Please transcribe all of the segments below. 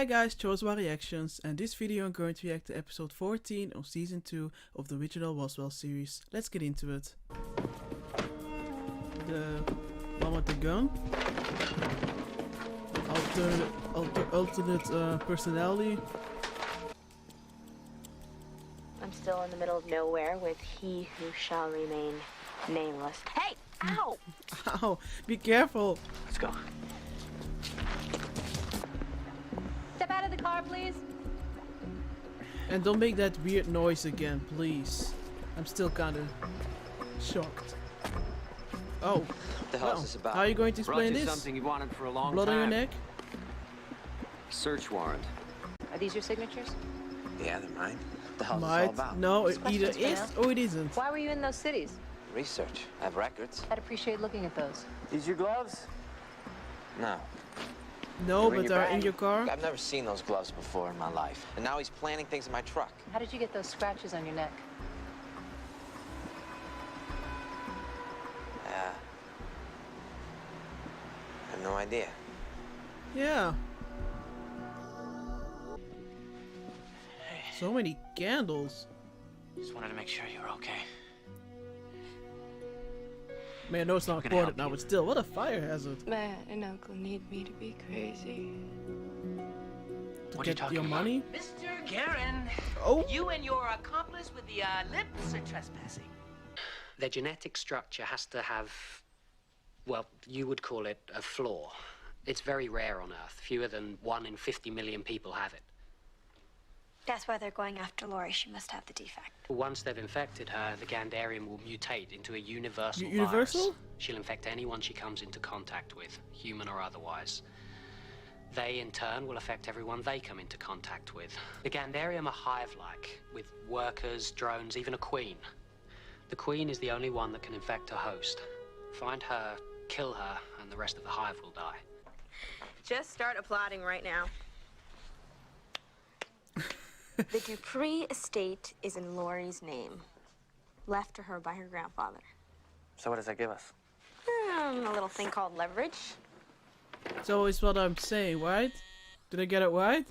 Hi guys, Roswell Reactions, and this video I'm going to react to episode 14 of season 2 of the original Roswell series. Let's get into it. The one with the gun. Alternate personality. I'm still in the middle of nowhere with he who shall remain nameless. Hey! Ow! Ow! Be careful! Let's go. Step out of the car, please. And don't make that weird noise again, please. I'm still kinda shocked. Oh. What the hell is this about? How are you going to explain this? Something you wanted for a long Blood time. on your neck? Search warrant. Are these your signatures? Yeah, they're mine. What the hell is this all Might. about? No, it Questions either for is now? or it isn't. Why were you in those cities? Research. I have records. I'd appreciate looking at those. These your gloves? No. No, They're in but your they're in bag. your car. I've never seen those gloves before in my life. And now he's planting things in my truck. How did you get those scratches on your neck? I have no idea. Yeah. So many candles. Just wanted to make sure you were okay. Man, I know it's not We're gonna recorded help now, you. but still, what a fire hazard. My aunt and uncle need me to be crazy. To What are you get talking your about? money? Mr. Garen, Oh. you and your accomplice with the lips are trespassing. Their genetic structure has to have, well, you would call it a flaw. It's very rare on Earth. Fewer than 1 in 50 million people have it. That's why they're going after Lori. She must have the defect. Once they've infected her, the Gandarian will mutate into a universal Universal? virus. She'll infect anyone she comes into contact with, human or otherwise. They, in turn, will affect everyone they come into contact with. The Gandarium are hive-like, with workers, drones, even a queen. The queen is the only one that can infect her host. Find her, kill her, and the rest of the hive will die. Just start applauding right now. The Dupree estate is in Lori's name, left to her by her grandfather. So what does that give us? A little thing called leverage. So it's what I'm saying, right? Did I get it right?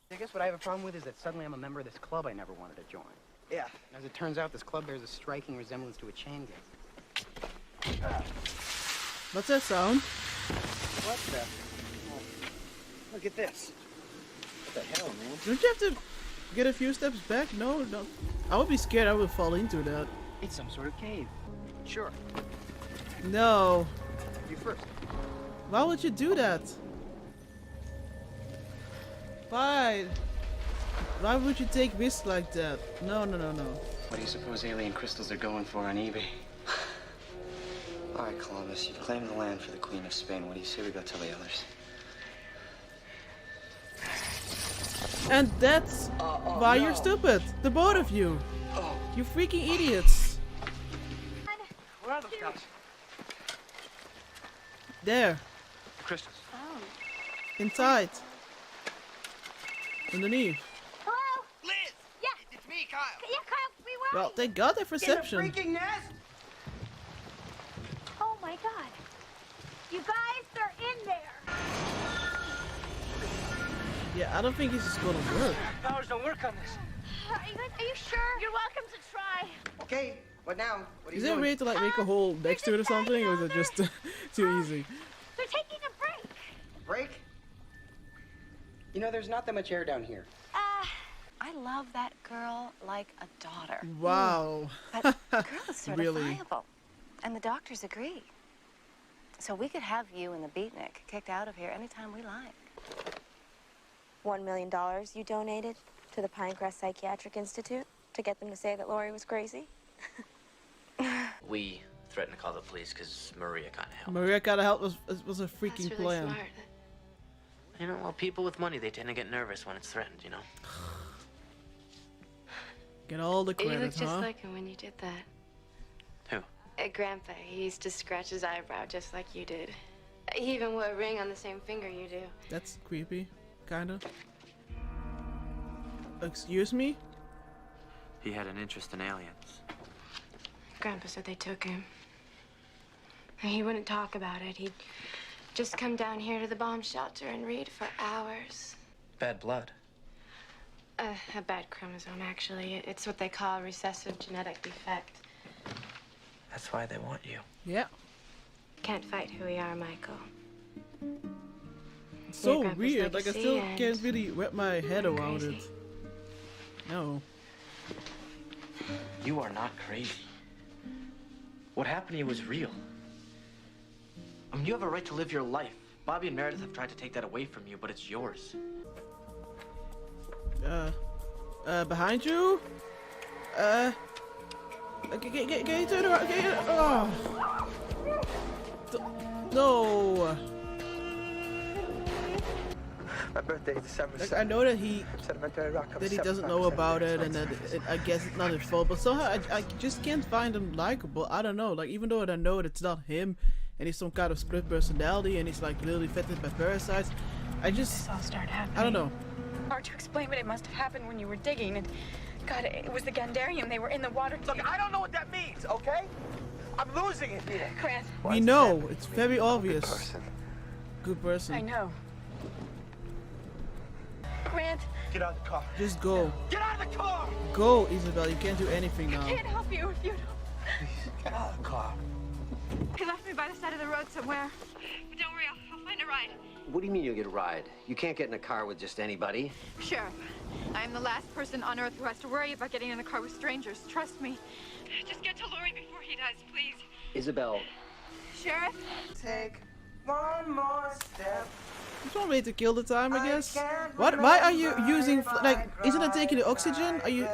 I guess what I have a problem with is that suddenly I'm a member of this club I never wanted to join. Yeah. As it turns out, this club bears a striking resemblance to a chain gang. What's that sound? What the? Oh, look at this. What the hell, man? Don't you have to get a few steps back? No, no. I would be scared I would fall into that. It's some sort of cave. Sure. No. You first. Why would you do that? Why? Why would you take risks like that? No, no, no, no. What do you suppose alien crystals are going for on eBay? All right, Columbus, you've claimed the land for the Queen of Spain. What do you say we go tell the others? And that's why you're stupid. The both of you. You freaking idiots. Where are those guys? There. Crystals. Inside. Underneath. Hello? Liz! Yeah. It's me, Kyle. Yeah, Kyle, we were. Well, thank God there's reception. freaking nest? Oh my God. You guys, they're in there. Yeah, I don't think this is gonna work. Powers don't work on this. Are you sure? You're welcome to try. Okay, what now? What are Is you there a doing? way to like make a hole next to it or something, or is it just too easy? They're taking a break. Break? You know, there's not that much air down here. I love that girl like a daughter. Wow. But the girl is sort Really? of viable. And the doctors agree. So we could have you and the beatnik kicked out of here anytime we like. $1 million you donated to the Pinecrest Psychiatric Institute to get them to say that Lori was crazy? We threatened to call the police because Maria kind of helped. Maria gotta help was a freaking That's really plan. smart. You know, well, people with money, they tend to get nervous when it's threatened, you know? Get all the You look credit, just huh? like him when you did that. Who? Grandpa, he used to scratch his eyebrow just like you did. He even wore a ring on the same finger you do. That's creepy, kinda. Excuse me? He had an interest in aliens. Grandpa said they took him. And he wouldn't talk about it. He'd just come down here to the bomb shelter and read for hours. Bad blood. A bad chromosome, actually. It's what they call a recessive genetic defect. That's why they want you. Yeah. Can't fight who we are, Michael. It's so Grandpa's weird. Like I legacy still and can't really wrap my head around crazy. it. No. You are not crazy. What happened to you was real. I mean, you have a right to live your life. Bobby and Meredith have tried to take that away from you, but it's yours. Behind you? Can you turn around? Oh. No. My birthday is December Like, 7th. I know that he Rock doesn't know about it, and that I guess it's not his fault. But somehow I just can't find him likable. I don't know. Like, even though I know it's not him, and he's some kind of split personality, and he's like literally infected by parasites, I just This all started happening. I don't know. Hard to explain, but it must have happened when you were digging. And God, it was the Gandarium. They were in the water. Look, I don't know what that means, okay? I'm losing it here. Grant. We know. It's very obvious. Person. Good person. I know. Grant. Get out of the car. Just go. Get out of the car! Go, Isabel. You can't do anything now. I can't help you if you don't. Please, get out of the car. He left me by the side of the road somewhere. But don't worry, I'll find a ride. What do you mean you'll get a ride? You can't get in a car with just anybody. Sheriff, I am the last person on Earth who has to worry about getting in a car with strangers. Trust me. Just get to Lori before he does, please. Isabel. Sheriff? Take one more step. Just one way to kill the time, I guess. What? Why are you using like? Isn't it taking the oxygen? Are you?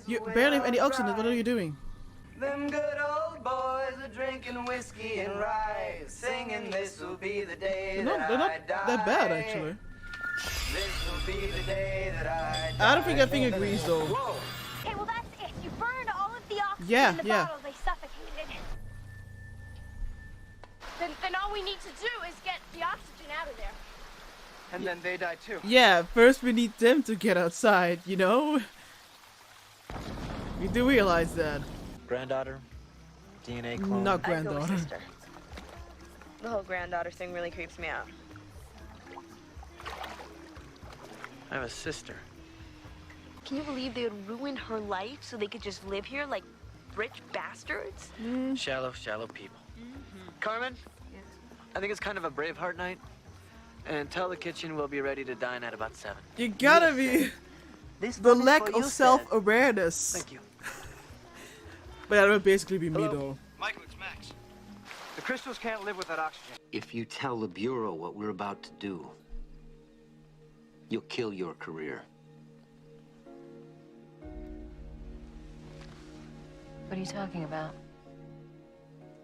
You barely have any oxygen. What are you doing? Them good old boys are drinking whiskey and rye, singing this will be the day They're not that bad actually. This will be the day that I I don't think finger grease though. Okay, well that's it. You burned all of the oxygen Yeah, in the yeah. bottle. They suffocated. Then all we need to do is get the oxygen out of there. And then they die too. Yeah, first we need them to get outside, you know? We do realize that. Granddaughter, DNA clone. Not granddaughter. The whole granddaughter thing really creeps me out. I have a sister. Can you believe they would ruin her life so they could just live here like rich bastards? Shallow people. Carmen? Yes. I think it's kind of a Braveheart night. And tell the kitchen we'll be ready to dine at about 7. You gotta be the lack of self-awareness. Thank you. But that would basically be me though. Michael, it's Max. The crystals can't live without oxygen. If you tell the Bureau what we're about to do, you'll kill your career. What are you talking about?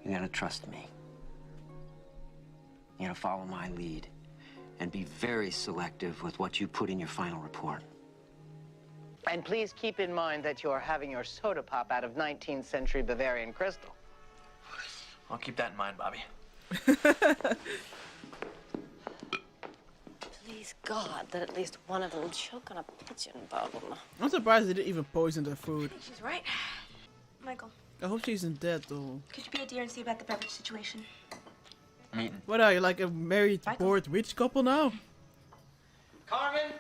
You gotta trust me. You gotta follow my lead and be very selective with what you put in your final report. And please keep in mind that you're having your soda pop out of 19th century Bavarian crystal. I'll keep that in mind, Bobby. Please, God, that at least one of them choke on a pigeon bone. I'm surprised they didn't even poison their food. She's right. Michael, I hope she isn't dead though. could you be a dear and see about the beverage situation? I'm eating. What are you, like a married, Michael? bored witch couple now? Carmen?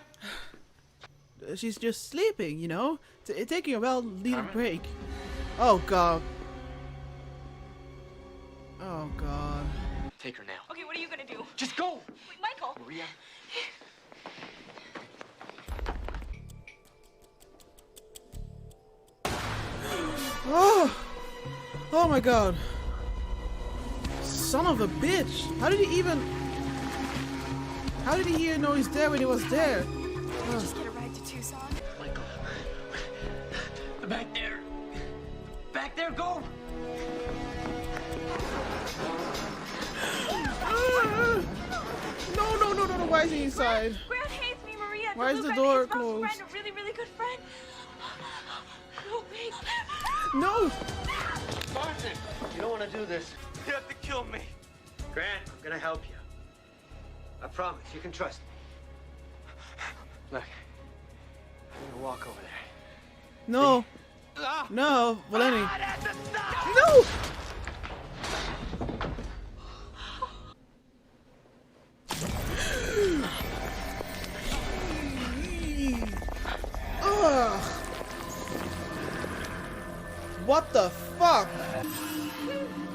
She's just sleeping, you know? Taking a well-needed Carmen? break. Oh god. Oh god. Take her now. Okay, what are you gonna do? Just go! Wait, Michael! Maria. Oh! Oh my god. Son of a bitch! How did he even... How did he even know he's there when he was there? Just get a ride to Tucson. Michael. Back there. Back there, go! No, why is he inside? Grant hates me, Maria. Why is the Luke, door his close closed? Friend, a really, really good friend. Oh, wait. No! Martin! You don't want to do this. You have to kill me. Grant, I'm gonna help you. I promise, you can trust me. Look. I'm gonna walk over there. No! No! Valeni! No! What the fuck?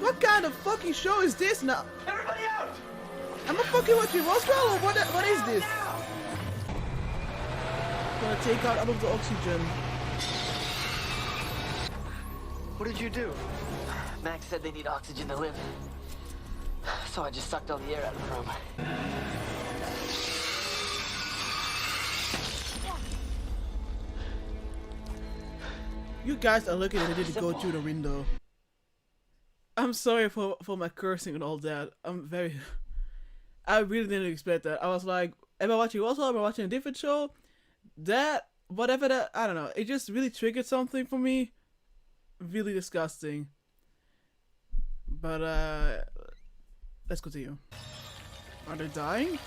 What kind of fucking show is this now? Everybody out! Am I fucking watching Roswell or what is this? Gonna take out all of the oxygen. What did you do? Max said they need oxygen to live. So I just sucked all the air out of the room. You guys are lucky that I didn't go through the window. I'm sorry for my cursing and all that. I really didn't expect that. I was like, am I watching Roswell? Am I watching a different show? That, whatever that, I don't know. It just really triggered something for me. Really disgusting. But, let's continue. Are they dying?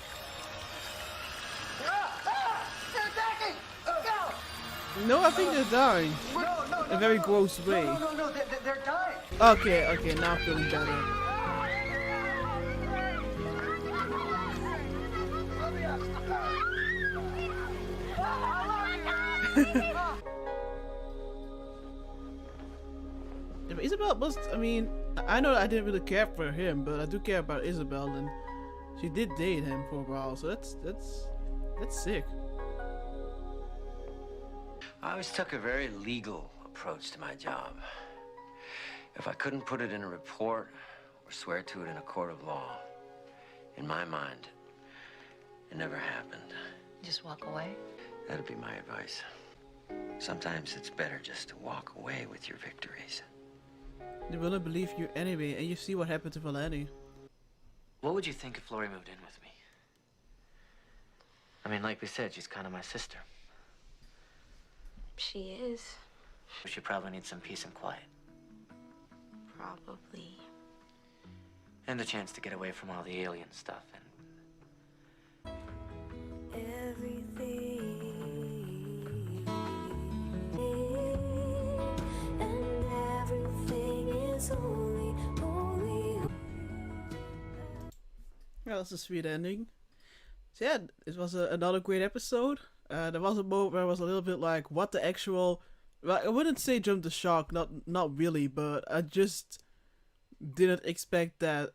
They're attacking! Go! No, I think they're dying. In a very gross way. No, they're dying. Okay, now I'm feeling better. Isabel must, I mean, I know I didn't really care for him, but I do care about Isabel, and she did date him for a while, so that's sick. I always took a very legal approach to my job. If I couldn't put it in a report or swear to it in a court of law, in my mind, it never happened. Just walk away? That'd be my advice. Sometimes it's better just to walk away with your victories. They wouldn't believe you anyway, and you see what happened to Valani. What would you think if Lori moved in with me? I mean, like we said, she's kind of my sister. She is. She probably needs some peace and quiet. Probably. And a chance to get away from all the alien stuff and... Yeah, that's a sweet ending. So yeah, it was another great episode. There was a moment where I was a little bit like, what the actual... Well, I wouldn't say jump the shark, not really, but I just didn't expect that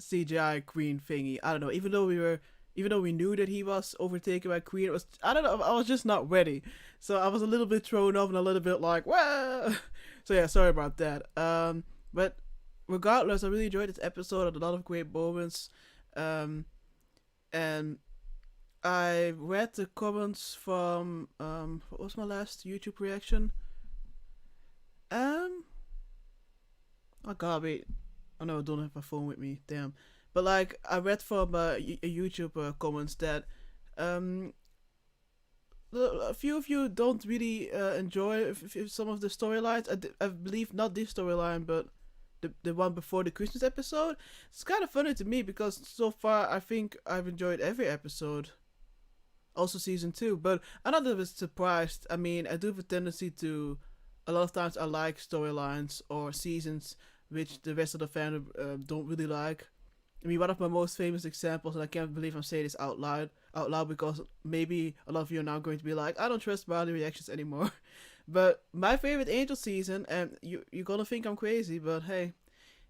CGI Queen thingy. I don't know, even though we knew that he was overtaken by Queen, it was, I don't know, I was just not ready. So I was a little bit thrown off and a little bit like, wah! So yeah, sorry about that. But regardless, I really enjoyed this episode. Had a lot of great moments. And I read the comments from, what was my last YouTube reaction? Oh god, wait. Oh no, I don't have my phone with me, damn. But like, I read from a YouTube comments that, a few of you don't really enjoy if some of the storylines. I believe not this storyline, but the one before the Christmas episode. It's kind of funny to me because so far I think I've enjoyed every episode. Also season 2, but I'm not a bit surprised. I mean, I do have a tendency to, a lot of times I like storylines or seasons which the rest of the fandom don't really like. I mean, one of my most famous examples, and I can't believe I'm saying this out loud because maybe a lot of you are now going to be like, I don't trust body reactions anymore. But my favorite Angel season, and you're gonna think I'm crazy, but hey,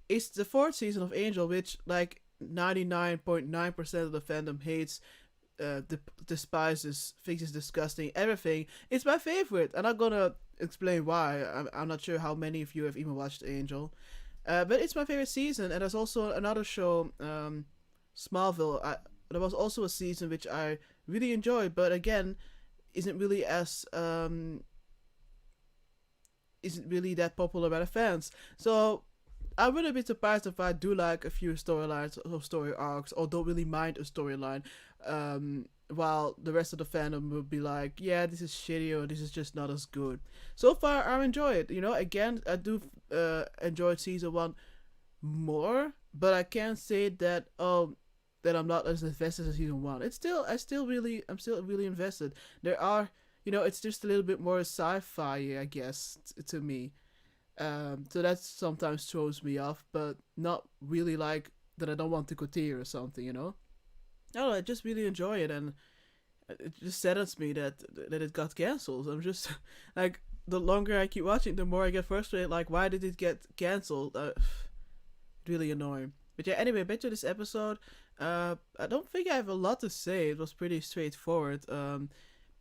it's the 4th season of Angel, which like 99.9% of the fandom hates, despises, thinks it's disgusting, everything. It's my favorite. I'm not gonna explain why. I'm not sure how many of you have even watched Angel. But it's my favorite season, and there's also another show, Smallville. There was also a season which I really enjoyed, but again, isn't really that popular by the fans. So I wouldn't be surprised if I do like a few storylines or story arcs, or don't really mind a storyline, while the rest of the fandom would be like, yeah, this is shitty, or this is just not as good. So far, I enjoy it. You know, again, I do enjoy season 1 more, but I can't say that that I'm not as invested as season 1. I'm still really invested. There are, you know, it's just a little bit more sci-fi, I guess, to me. So that sometimes throws me off, but not really like that I don't want to continue or something, you know? I don't know, I just really enjoy it, and it just saddens me that it got cancelled. I'm just, like, the longer I keep watching, the more I get frustrated. Like, why did it get cancelled? Really annoying. But yeah, anyway, back to this episode. I don't think I have a lot to say. It was pretty straightforward.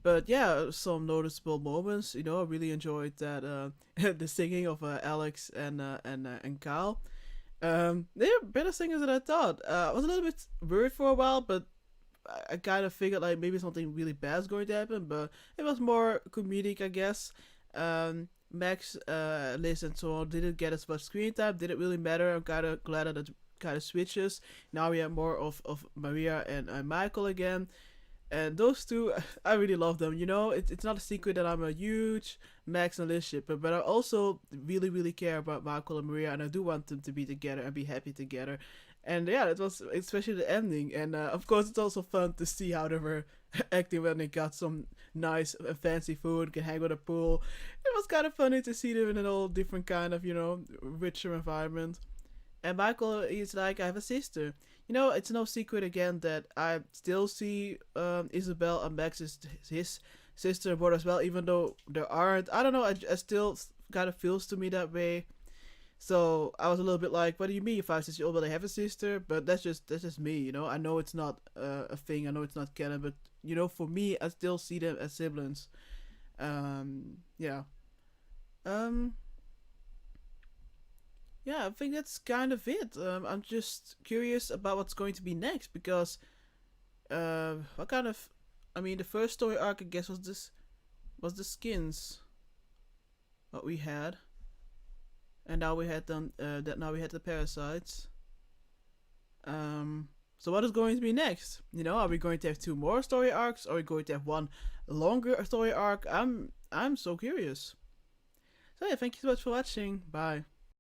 But yeah, some noticeable moments. You know, I really enjoyed that the singing of Alex and Kyle. They're better singers than I thought. I was a little bit worried for a while, but I kind of figured like maybe something really bad is going to happen. But it was more comedic, I guess. Max, Liz, and so on didn't get as much screen time. Didn't really matter. I'm kind of glad that it kind of switches. Now we have more of Maria and Michael again. And those two, I really love them. You know, it's not a secret that I'm a huge Max and Liz shipper, but I also really, really care about Michael and Maria, and I do want them to be together and be happy together. And yeah, it was especially the ending. And of course, it's also fun to see how they were acting when they got some nice and fancy food, can hang with a pool. It was kind of funny to see them in an all different kind of, you know, richer environment. And Michael is like, I have a sister. You know, it's no secret again that I still see Isabel and Max as his sister and brother as well, even though there aren't. I don't know, I still kind of feels to me that way. So I was a little bit like, what do you mean 5 sisters? Oh, well, they have a sister, but that's just me, you know. I know it's not a thing. I know it's not canon, but you know, for me, I still see them as siblings. Yeah. Yeah, I think that's kind of it. I'm just curious about what's going to be next because, what kind of, I mean, the first story arc, I guess, was the skins. What we had, and now we had them. Now we had the parasites. So what is going to be next? You know, are we going to have 2 more story arcs? Are we going to have 1 longer story arc? I'm so curious. So yeah, thank you so much for watching. Bye.